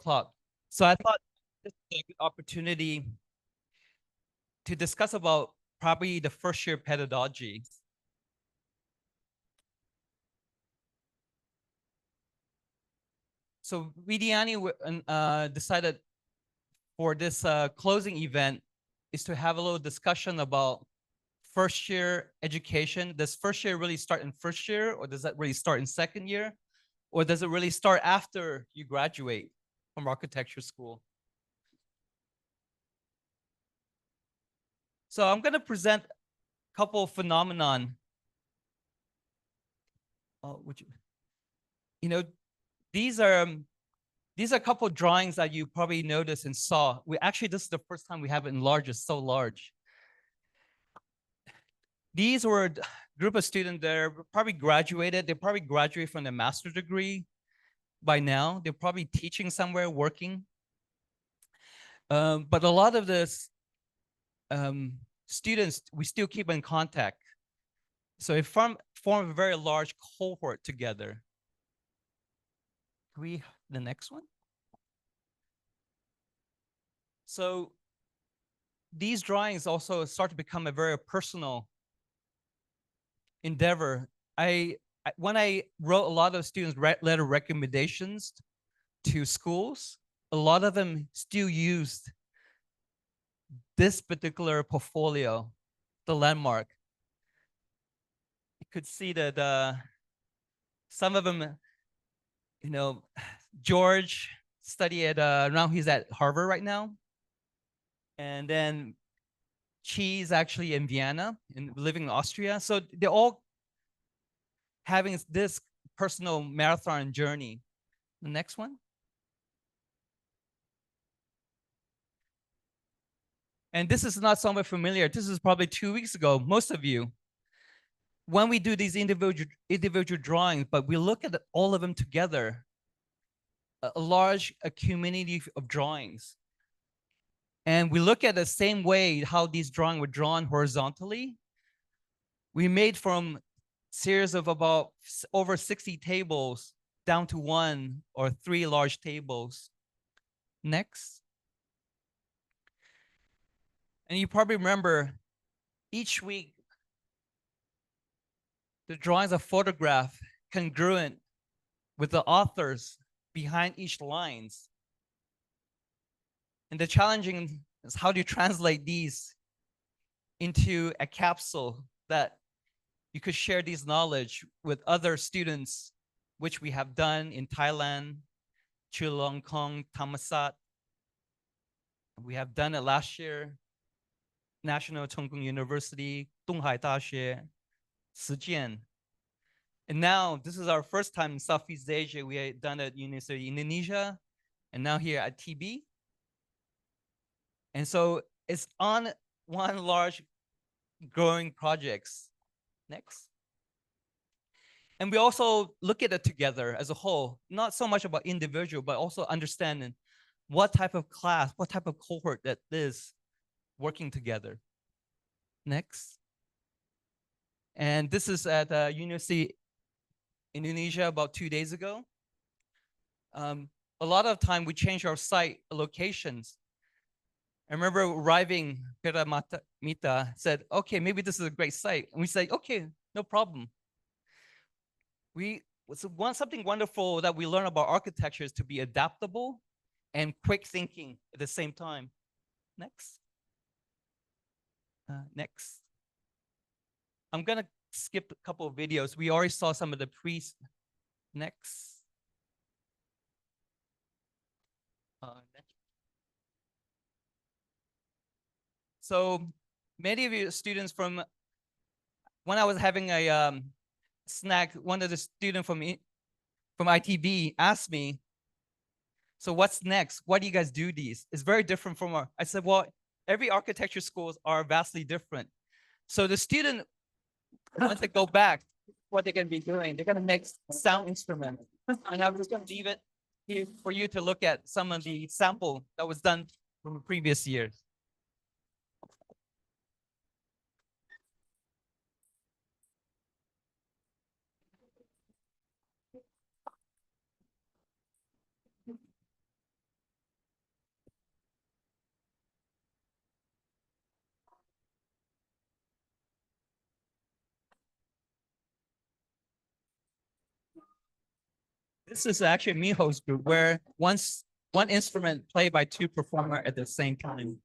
o'clock. So I thought this is a good opportunity to discuss about probably the first year pedagogy. So Vidiani decided for this closing event is to have a little discussion about first year education. Does first year really start in first year, or does that really start in second year? Or does it really start after you graduate from architecture school? So I'm gonna present a couple of phenomenon. You know, these are a couple of drawings that you probably noticed and saw. This is the first time we have it enlarged. It's so large. These were a group of students that are probably graduated. They probably graduate from their master's degree by now. They're probably teaching somewhere, working. But a lot of this students, we still keep in contact. So it form a very large cohort together. The next one? So these drawings also start to become a very personal endeavor. When I wrote a lot of students letter recommendations to schools, a lot of them still used this particular portfolio, the landmark. You could see that some of them, George studied now he's at Harvard right now. And then Chi's actually in Vienna and living in Austria. So they're all having this personal marathon journey. The next one. And this is not somewhat familiar. This is probably 2 weeks ago, most of you. When we do these individual drawings, but we look at all of them together, a large community of drawings. And we look at the same way how these drawings were drawn horizontally. We made from series of about over 60 tables down to 1 or 3 large tables. Next. And you probably remember each week, the drawings are photographed congruent with the authors behind each lines. And the challenging is how do you translate these into a capsule that you could share these knowledge with other students, which we have done in Thailand, Chulalongkorn, Thammasat. We have done it last year, National Chong Kung University, Donghai Daxue, Sijian. And now this is our first time in Southeast Asia. We had done it at University of Indonesia, and now here at TB. And so it's on one large growing projects. Next. And we also look at it together as a whole, not so much about individual, but also understanding what type of class, what type of cohort that is working together. Next. And this is at University Indonesia about 2 days ago. A lot of time we change our site locations. I remember arriving, Pira Mita said, okay, maybe this is a great site. And we say, okay, no problem. Something wonderful that we learn about architecture is to be adaptable and quick thinking at the same time. Next. Next. I'm gonna skip a couple of videos. We already saw some of the next. So many of you students from, when I was having a snack, one of the students from ITB asked me, so what's next? Why do you guys do these? It's very different from I said, well, every architecture schools are vastly different. So the student wants to go back, what they're gonna be doing, they're gonna make sound instruments. And I'm just gonna leave it here for you to look at some of the sample that was done from previous years. This is actually Miho's group where one instrument played by two performers at the same time.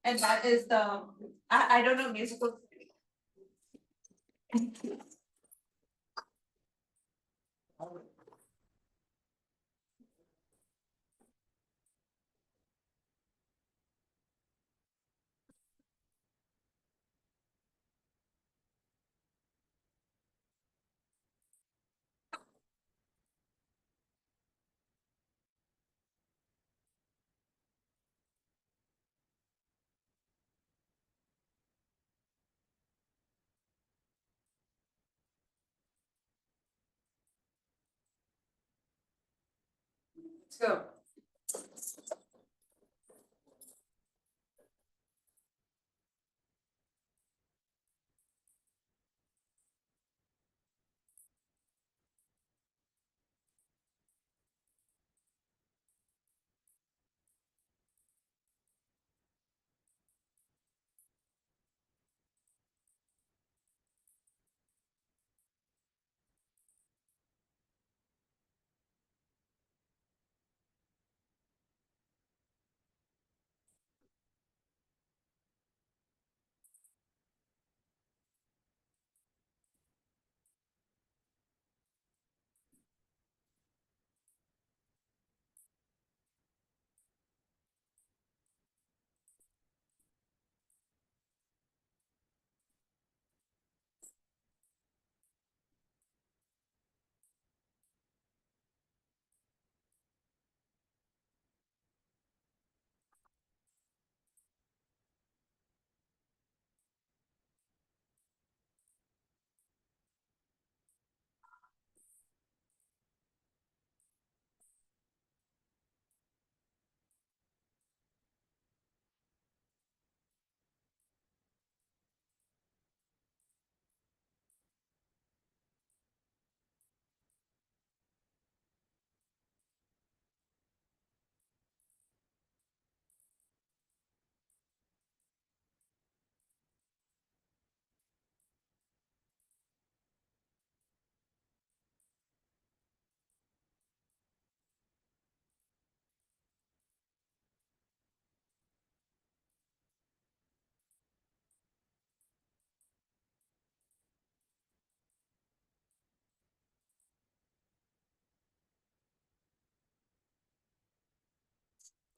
And that is I don't know musical. Let's go.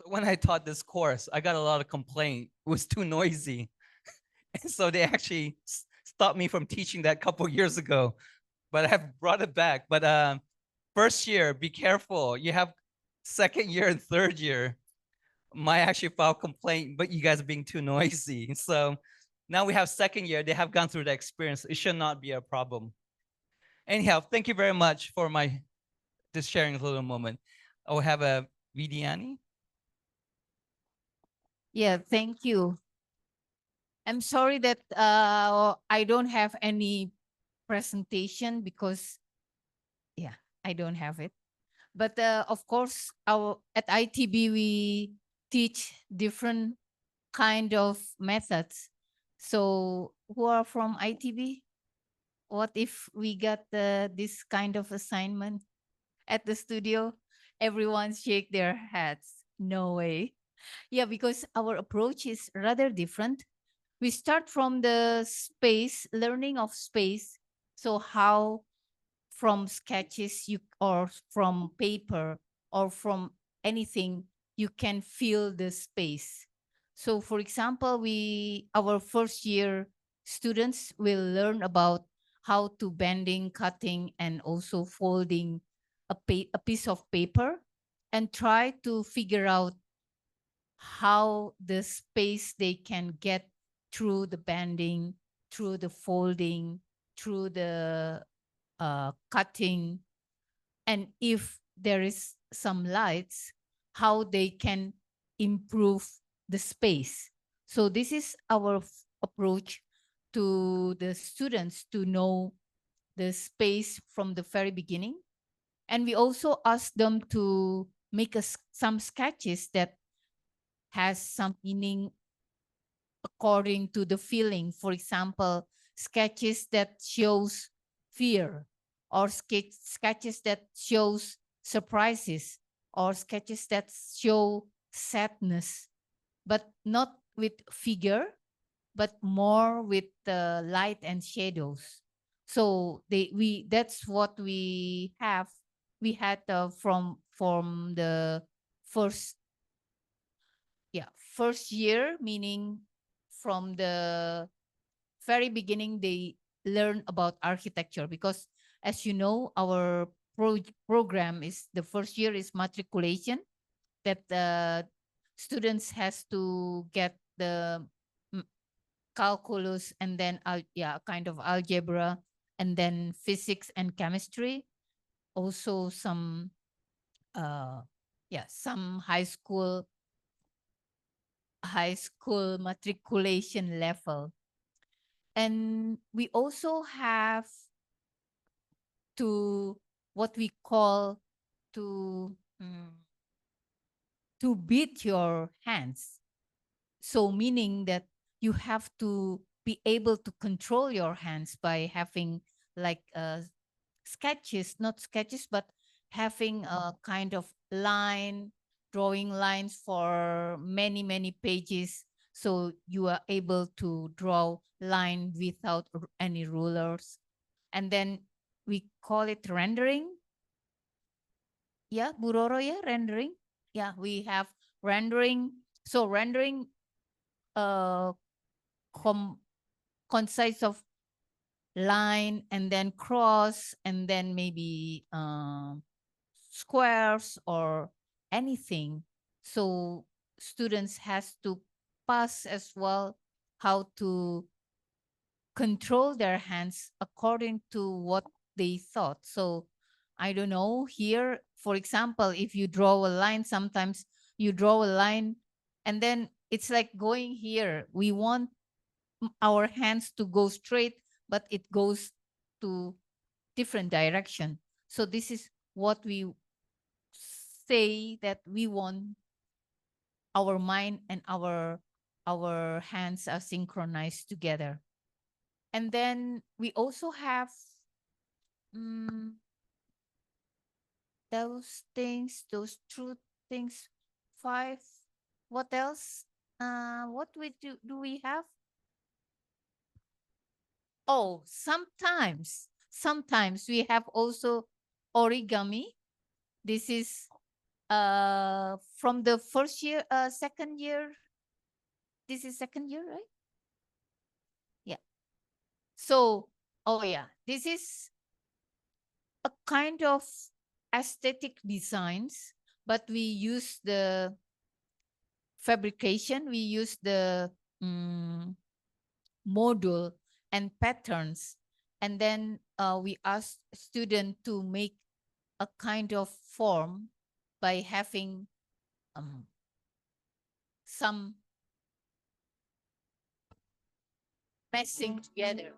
When I taught this course, I got a lot of complaint. It was too noisy. And so they actually stopped me from teaching that a couple years ago, but I've brought it back. But first year, be careful. You have second year and third year. might actually file complaint, but you guys are being too noisy. So now we have second year. They have gone through the experience. It should not be a problem. Anyhow, thank you very much for my just sharing a little moment. I will have a Vidiani. Yeah, thank you. I'm sorry that I don't have any presentation because, yeah, I don't have it. But of course, our at ITB we teach different kind of methods. So who are from ITB? What if we got this kind of assignment at the studio? Everyone shake their heads. No way. Yeah, because our approach is rather different. We start from the space, learning of space. So how from sketches you or from paper or from anything you can feel the space. So for example, we our first year students will learn about how to bending, cutting, and also folding a piece of paper and try to figure out how the space they can get through the bending, through the folding, through the cutting, and if there is some lights, how they can improve the space. So this is our approach to the students to know the space from the very beginning. And we also ask them to make us some sketches that has some meaning according to the feeling. For example, sketches that shows fear, or sketches that shows surprises, or sketches that show sadness, but not with figure, but more with the light and shadows. So we that's what we have. We had from the first first year, meaning from the very beginning they learn about architecture, because as you know our program is the first year is matriculation, that the students has to get the mm, calculus, and then kind of algebra, and then physics and chemistry, also some uh some high school matriculation level. And we also have to what we call to to beat your hands. So meaning that you have to be able to control your hands by having like sketches, not sketches, but having a kind of line, drawing lines for many, many pages. So you are able to draw line without any rulers. And then we call it rendering. Yeah, Buroro, yeah, rendering. Yeah, we have rendering. So rendering uh com consists of line and then cross and then maybe squares or anything. So students has to pass as well how to control their hands according to what they thought. So I don't know, here, for example, if you draw a line, sometimes you draw a line and then it's like going here. We want our hands to go straight, but it goes to different direction. So this is what we say, that we want our mind and our hands are synchronized together. And then we also have mm, those things, those true things. Five. What else? What do we have? Oh, sometimes we have also origami. This is from the first year, second year. This is second year, right? Yeah. So, oh yeah, this is a kind of aesthetic designs, but we use the fabrication, we use the module and patterns. And then we ask student to make a kind of form by having some messing together.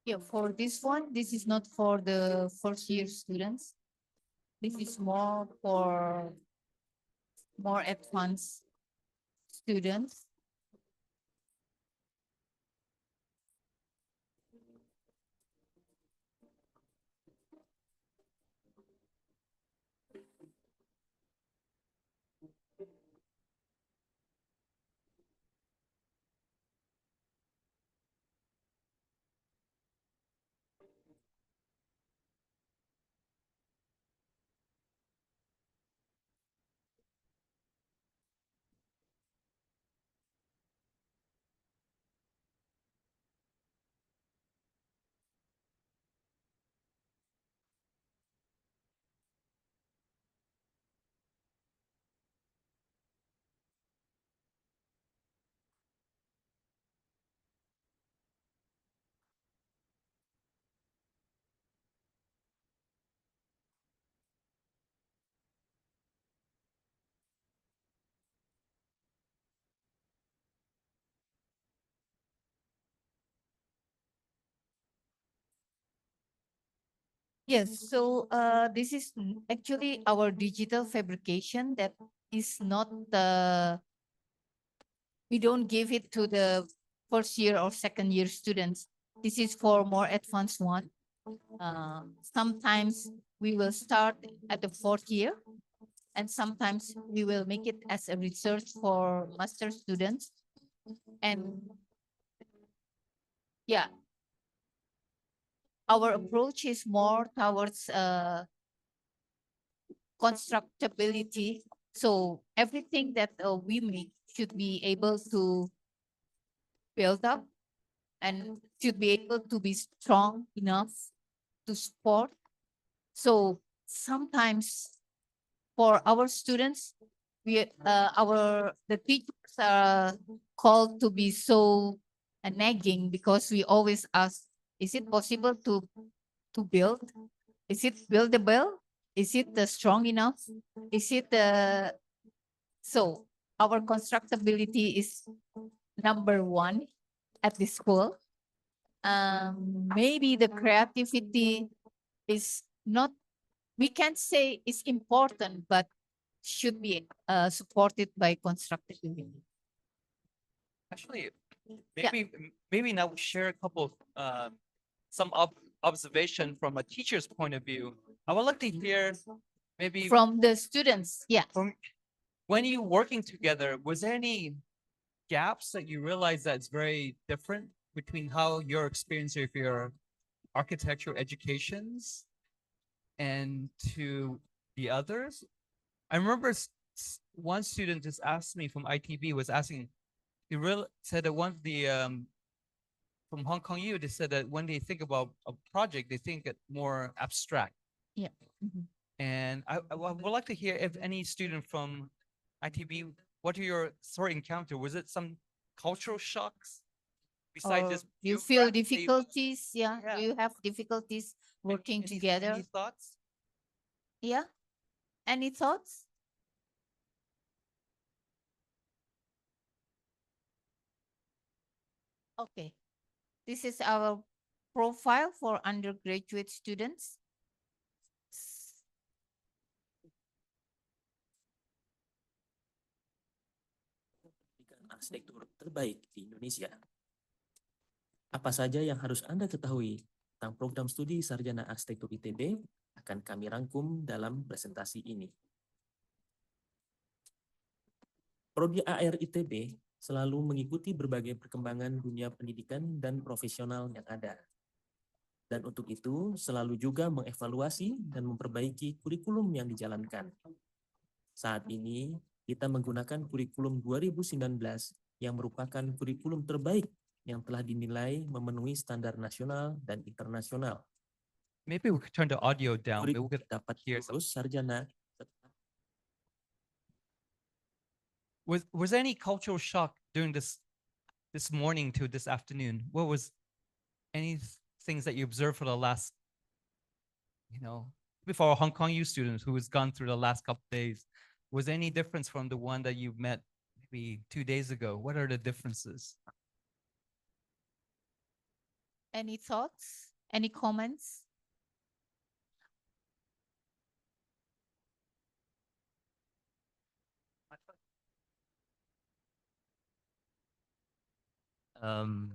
Yeah, for this one, this is not for the first year students. This is more for more advanced students. Yes, so this is actually our digital fabrication that is not the, we don't give it to the first year or second year students. This is for more advanced one. Sometimes we will start at the fourth year, and sometimes we will make it as a research for master students. And yeah, our approach is more towards constructability. So everything that we make should be able to build up and should be able to be strong enough to support. So sometimes for our students, we our the teachers are called to be so nagging, because we always ask, is it possible to build? Is it buildable? Is it strong enough? Is it so our constructability is number one at the school. Maybe the creativity is not, we can't say it's important, but should be supported by constructivity. Actually, Yeah. maybe now we share a couple of some observation from a teacher's point of view. I would like to hear maybe From the students, yeah. from when you working together, was there any gaps that you realize that's very different between how your experience of your architectural educations and to the others? I remember one student just asked me from ITB was asking, he real said that one of the from Hong Kong U, they said that when they think about a project, they think it more abstract. Yeah. Mhm. And I would like to hear if any student from ITB, what are your sort of encounter? Was it some cultural shocks besides Or just you feel geographically? difficulties, yeah? Yeah. Do you have difficulties working Any together? thoughts? Yeah. Any thoughts? Okay. This is our profile for undergraduate students. Pendidikan arsitektur terbaik di Indonesia. Apa saja yang harus Anda ketahui tentang program studi Sarjana Arsitektur ITB akan kami rangkum dalam presentasi ini. Prodi AR ITB selalu mengikuti berbagai perkembangan dunia pendidikan dan profesional yang ada. Dan untuk itu selalu juga mengevaluasi dan memperbaiki kurikulum yang dijalankan. Saat ini kita menggunakan kurikulum 2019 yang merupakan kurikulum terbaik yang telah dinilai memenuhi standar nasional dan internasional. Maybe we could turn the audio down. Maybe we Kurikulum could dapat hear lulus sarjana. Was there any cultural shock during this morning to this afternoon? What was any things that you observed for the last, before our Hong Kong U students who has gone through the last couple of days? Was there any difference from the one that you met maybe 2 days ago? What are the differences? Any thoughts? Any comments? Um,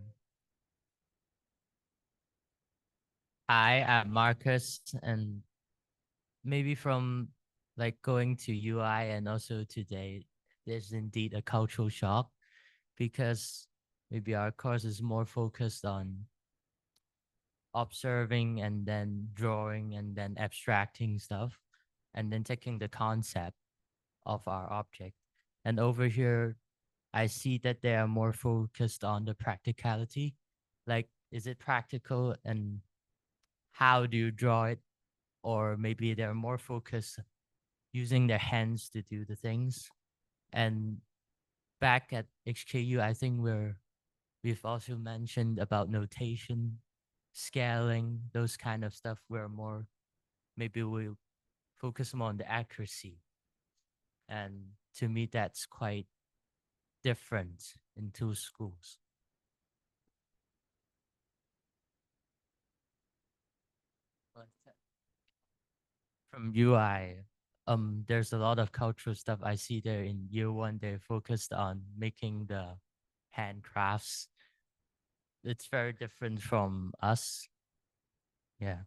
Hi, I'm Marcus, and maybe from like going to UI and also today, there's indeed a cultural shock because maybe our course is more focused on observing and then drawing and then abstracting stuff and then taking the concept of our object. And over here, I see that they are more focused on the practicality. Like, is it practical and how do you draw it? Or maybe they're more focused using their hands to do the things. And back at HKU, I think we've also mentioned about notation, scaling, those kind of stuff. We're more, maybe we'll focus more on the accuracy. And to me, that's quite different in two schools. From UI, there's a lot of cultural stuff I see there in year one. They're focused on making the handcrafts. It's very different from us. Yeah.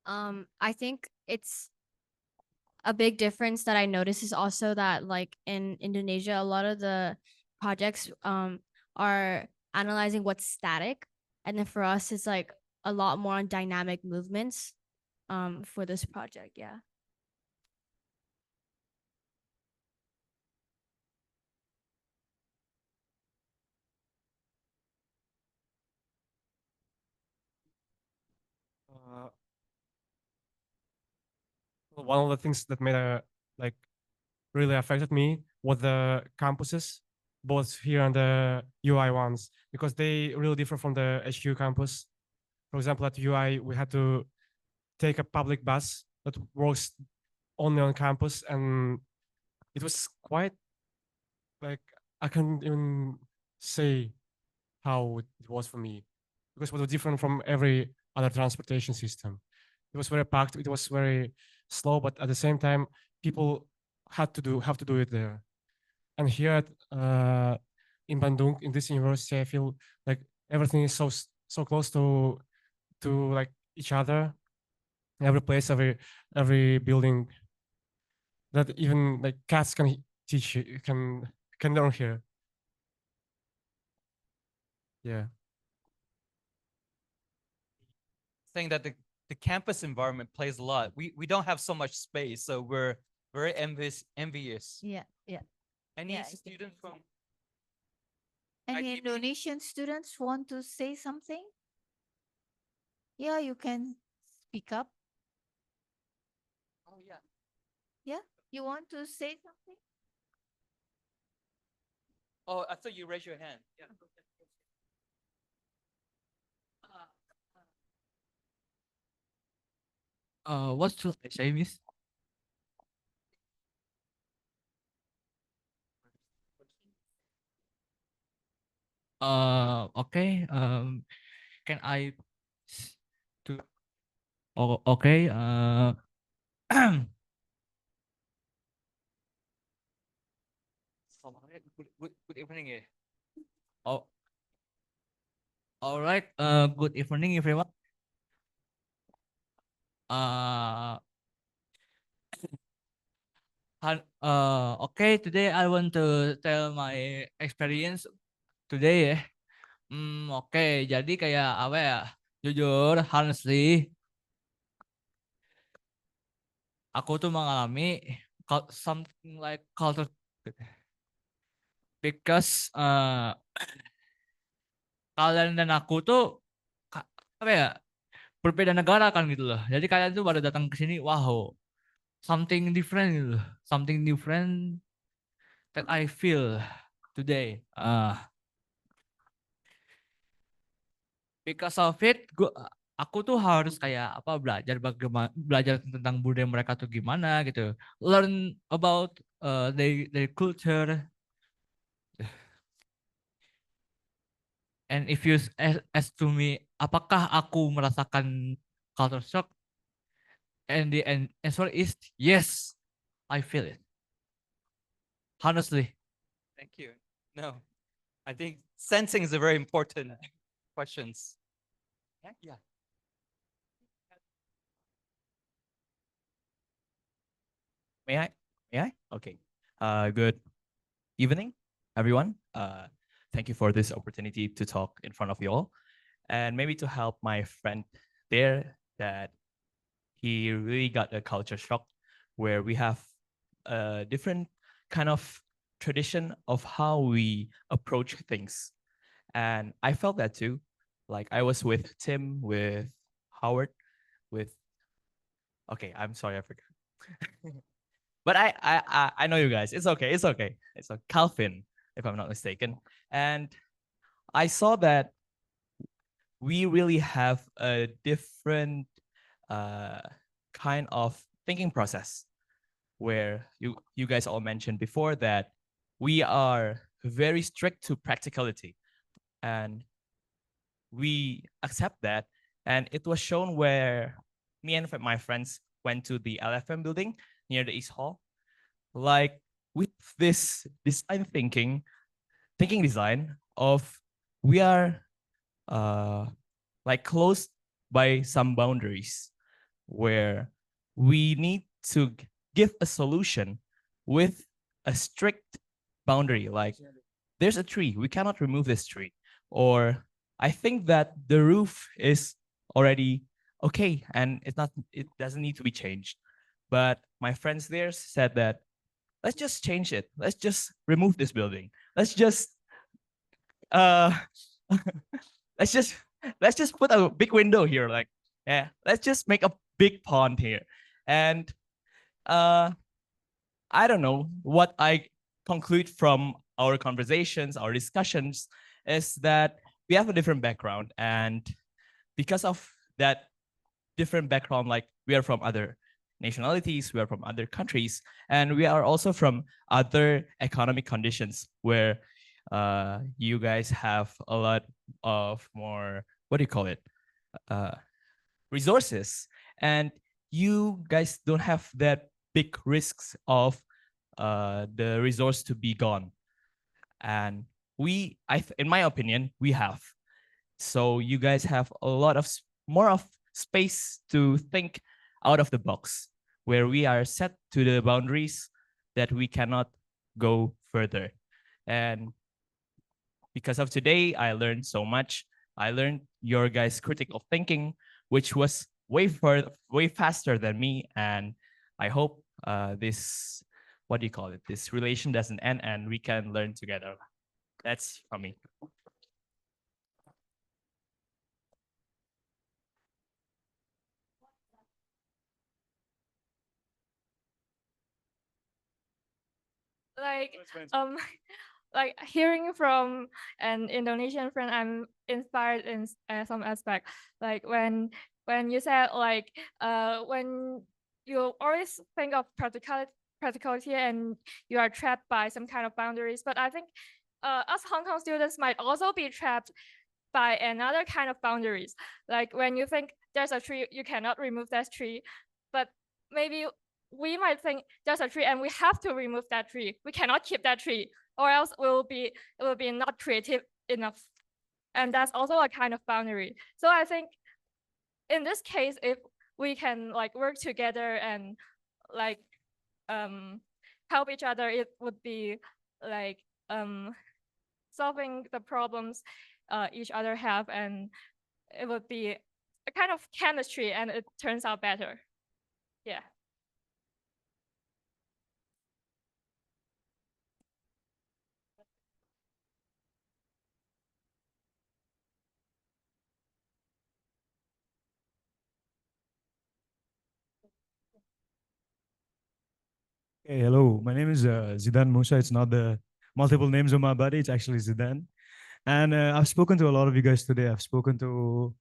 I think it's a big difference that I notice is also that like in Indonesia, a lot of the projects are analyzing what's static. And then for us, it's like a lot more on dynamic movements for this project. Yeah. One of the things that made like really affected me was the campuses, both here and the UI ones, because they really differ from the HQ campus. For example, at UI, we had to take a public bus that works only on campus, and it was quite like I can't even say how it was for me, because it was different from every other transportation system. It was very packed. It was very slow, but at the same time, people have to do it there. And here in Bandung, in this university, I feel like everything is so close to like each other. Every place, every building, that even like cats can teach you, can learn here. Yeah. Saying that the campus environment plays a lot. We don't have so much space, so we're very envious. Yeah, yeah. Any Yeah, I think students from Any ITB? Indonesian students want to say something? Yeah, you can speak up. Oh yeah. Yeah, you want to say something? Oh, I thought you raised your hand. Yeah. What should I say, Miss? Okay. Can I to oh, okay. Good evening. Oh, all right. Good evening, everyone. Uh, okay. Today I want to tell my experience today ya. Oke. Jadi kayak apa ya? Jujur, honestly, aku tuh mengalami something like culture because kalian dan aku tuh apa ya? Berbeda negara kan gitu loh. Jadi kalian tuh baru datang ke sini, wow, something different gitu loh. Something different that I feel today. Because of it, aku tuh harus kayak apa belajar tentang budaya mereka tuh gimana gitu. Learn about their culture. And if you as to me, apakah aku merasakan culture shock? And the answer is yes, I feel it. Honestly. Thank you. No, I think sensing is a very important questions. Yeah. May I? May I? Okay. Good evening, everyone. Thank you for this opportunity to talk in front of you all, and maybe to help my friend there that he really got a culture shock where we have a different kind of tradition of how we approach things. And I felt that too. Like I was with Tim, with Howard, with okay, I'm sorry, I forgot. But I know you guys. It's okay. It's okay. It's a Calvin, if I'm not mistaken. And I saw that we really have a different uh, kind of thinking process where you guys all mentioned before that we are very strict to practicality and we accept that. And it was shown where me and my friends went to the LFM building near the East Hall, like with this design thinking design of we are like closed by some boundaries where we need to give a solution with a strict boundary. Like there's a tree, we cannot remove this tree. Or I think that the roof is already okay and it doesn't need to be changed. But my friends there said that let's just change it. Let's just remove this building. Let's just uh let's just put a big window here. Like, yeah, let's just make a big pond here. And I don't know what I conclude from our conversations, our discussions, is that we have a different background. And because of that different background, like we are from other nationalities, we are from other countries, and we are also from other economic conditions where you guys have a lot of more, what do you call it? Resources. And you guys don't have that big risks of the resource to be gone. And in my opinion, we have. So you guys have a lot of more of space to think out of the box, where we are set to the boundaries that we cannot go further. And because of today, I learned so much. I learned your guys' critical thinking, which was way faster than me. And I hope this, what do you call it? This relation doesn't end and we can learn together. That's from me. Like like hearing from an Indonesian friend, I'm inspired in some aspect. Like when you said like when you always think of practicality and you are trapped by some kind of boundaries, but I think us Hong Kong students might also be trapped by another kind of boundaries. Like when you think there's a tree, you cannot remove that tree. But maybe we might think there's a tree and we have to remove that tree. We cannot keep that tree, or else it will be not creative enough. And that's also a kind of boundary. So I think in this case, if we can like work together and like help each other, it would be like solving the problems each other have, and it would be a kind of chemistry, and it turns out better. Yeah. Hey, hello. My name is Zidane Musa. It's not the multiple names on my body. It's actually Zidane. And I've spoken to a lot of you guys today. I've spoken to,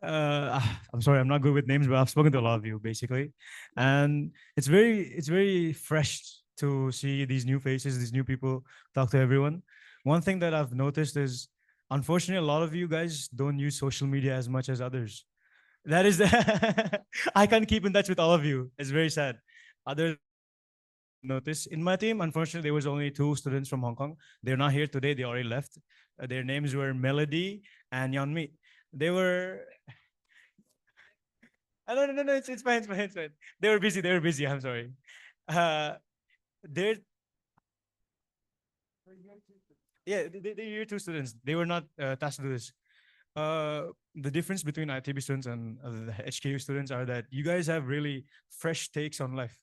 I'm sorry, I'm not good with names, but I've spoken to a lot of you basically. And it's very fresh to see these new faces, these new people, talk to everyone. One thing that I've noticed is, unfortunately, a lot of you guys don't use social media as much as others. That is, I can't keep in touch with all of you. It's very sad. Other notice in my team, unfortunately, there was only 2 students from Hong Kong. They're not here today. They already left. Their names were Melody and Yeonmi. They were. No. It's fine. It's fine. It's fine. They were busy. They were busy. I'm sorry. They're. Yeah, they're year 2 students. They were not tasked to do this. The difference between ITB students and the HKU students are that you guys have really fresh takes on life.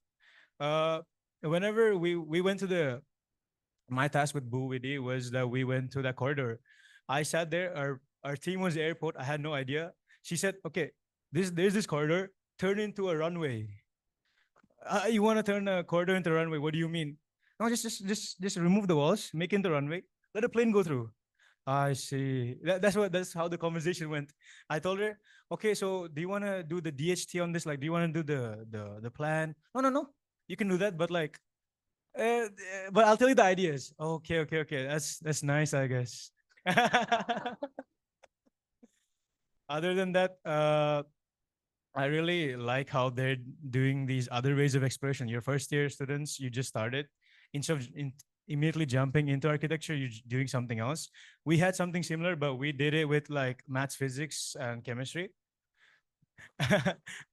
Whenever we went to my task with Boo Widi was that we went to that corridor. I sat there, our team was the airport. I had no idea. She said, okay, there's this corridor, turn into a runway. You want to turn a corridor into a runway? What do you mean? No, just remove the walls, make it into a runway, let a plane go through. I see. That's how the conversation went. I told her, okay, so do you want to do the DHT on this? Like, do you want to do the plan? No. You can do that, but like, but I'll tell you the ideas. Okay. That's nice, I guess. Other than that, I really like how they're doing these other ways of expression. Your first year students, you just started. Instead of immediately jumping into architecture, you're doing something else. We had something similar, but we did it with like maths, physics, and chemistry.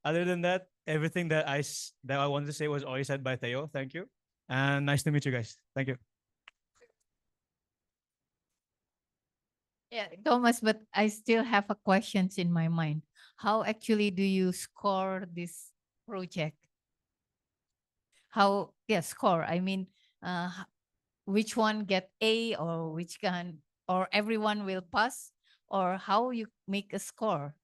Other than that, everything that I wanted to say was already said by Theo. Thank you. And nice to meet you guys. Thank you. Yeah, Thomas, but I still have a questions in my mind. How actually do you score this project? How, yeah, score. I mean, which one get A or which can, or everyone will pass, or how you make a score?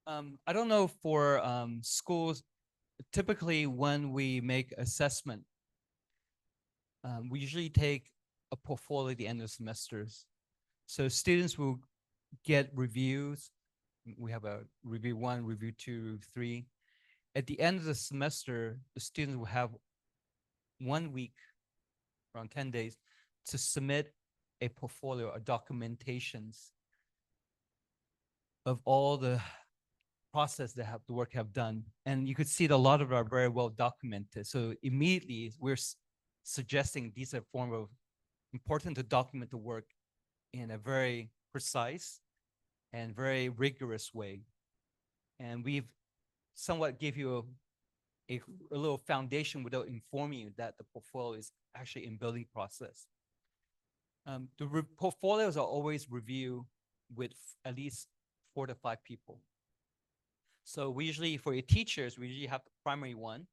I don't know for schools, typically when we make assessment, we usually take a portfolio at the end of semesters. So students will get reviews. We have a review 1, review 2, 3. At the end of the semester, the students will have 1 week, around 10 days, to submit a portfolio, a documentations of all the process that the work have done. And you could see that a lot of it are very well documented. So immediately we're suggesting these are form of important to document the work in a very precise and very rigorous way. And we've somewhat give you a little foundation without informing you that the portfolio is actually in building process. The portfolios are always reviewed with at least 4 to 5 people. So we usually, for your teachers, we usually have the primary one,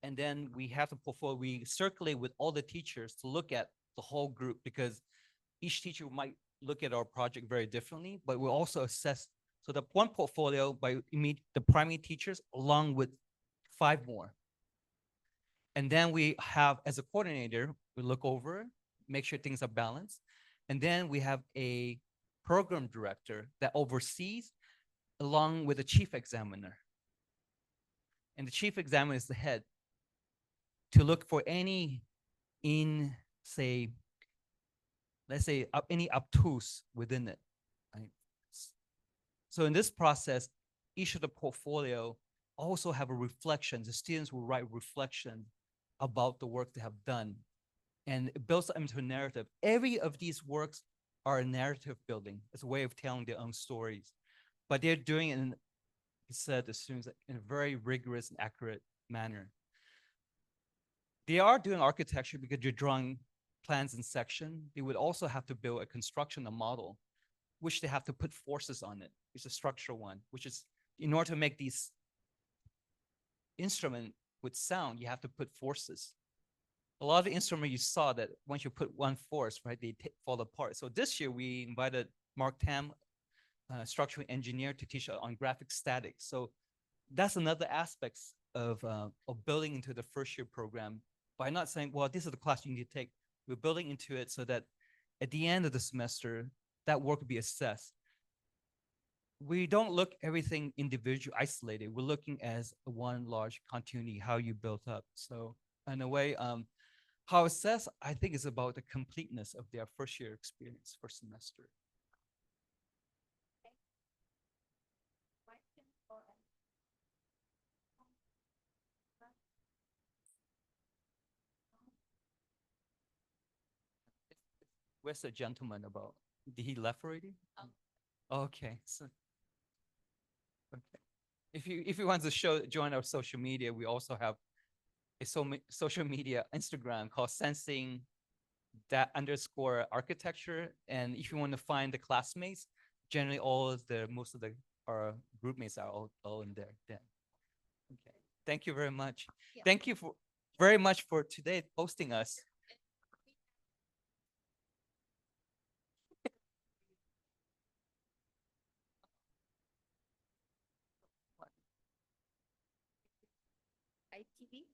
and then we have the portfolio, we circulate with all the teachers to look at the whole group, because each teacher might look at our project very differently, but we'll also assess. So the one portfolio by the primary teachers along with 5 more. And then we have, as a coordinator, we look over, make sure things are balanced. And then we have a program director that oversees along with the chief examiner. And the chief examiner is the head to look for any let's say any obtuse within it. Right? So in this process, each of the portfolio also have a reflection. The students will write reflection about the work they have done, and it builds them into a narrative. Every of these works are a narrative building. It's a way of telling their own stories, but they're doing it the students in a very rigorous and accurate manner. They are doing architecture because you're drawing plans in section. They would also have to build a construction, a model, which they have to put forces on it. It's a structural one, which is in order to make these instrument with sound, you have to put forces. A lot of the instruments you saw that once you put one force, right, they fall apart. So this year we invited Mark Tam, structural engineer, to teach on graphic statics. So that's another aspect of building into the first year program by not saying, well, this is the class you need to take. We're building into it so that at the end of the semester, that work will be assessed. We don't look everything individual, isolated. We're looking as one large continuity, how you built up. So in a way, how assess, I think, is about the completeness of their first year experience, first semester. Where's the gentleman about? Did he left already? Okay. So, okay. If you want to join our social media, we also have a social media Instagram called Sensing that underscore architecture. And if you want to find the classmates, generally most of our group mates are all in there. Then. Okay. Thank you very much. Yeah. Thank you very much for today hosting us. ITV.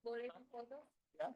Boleh foto? Yeah.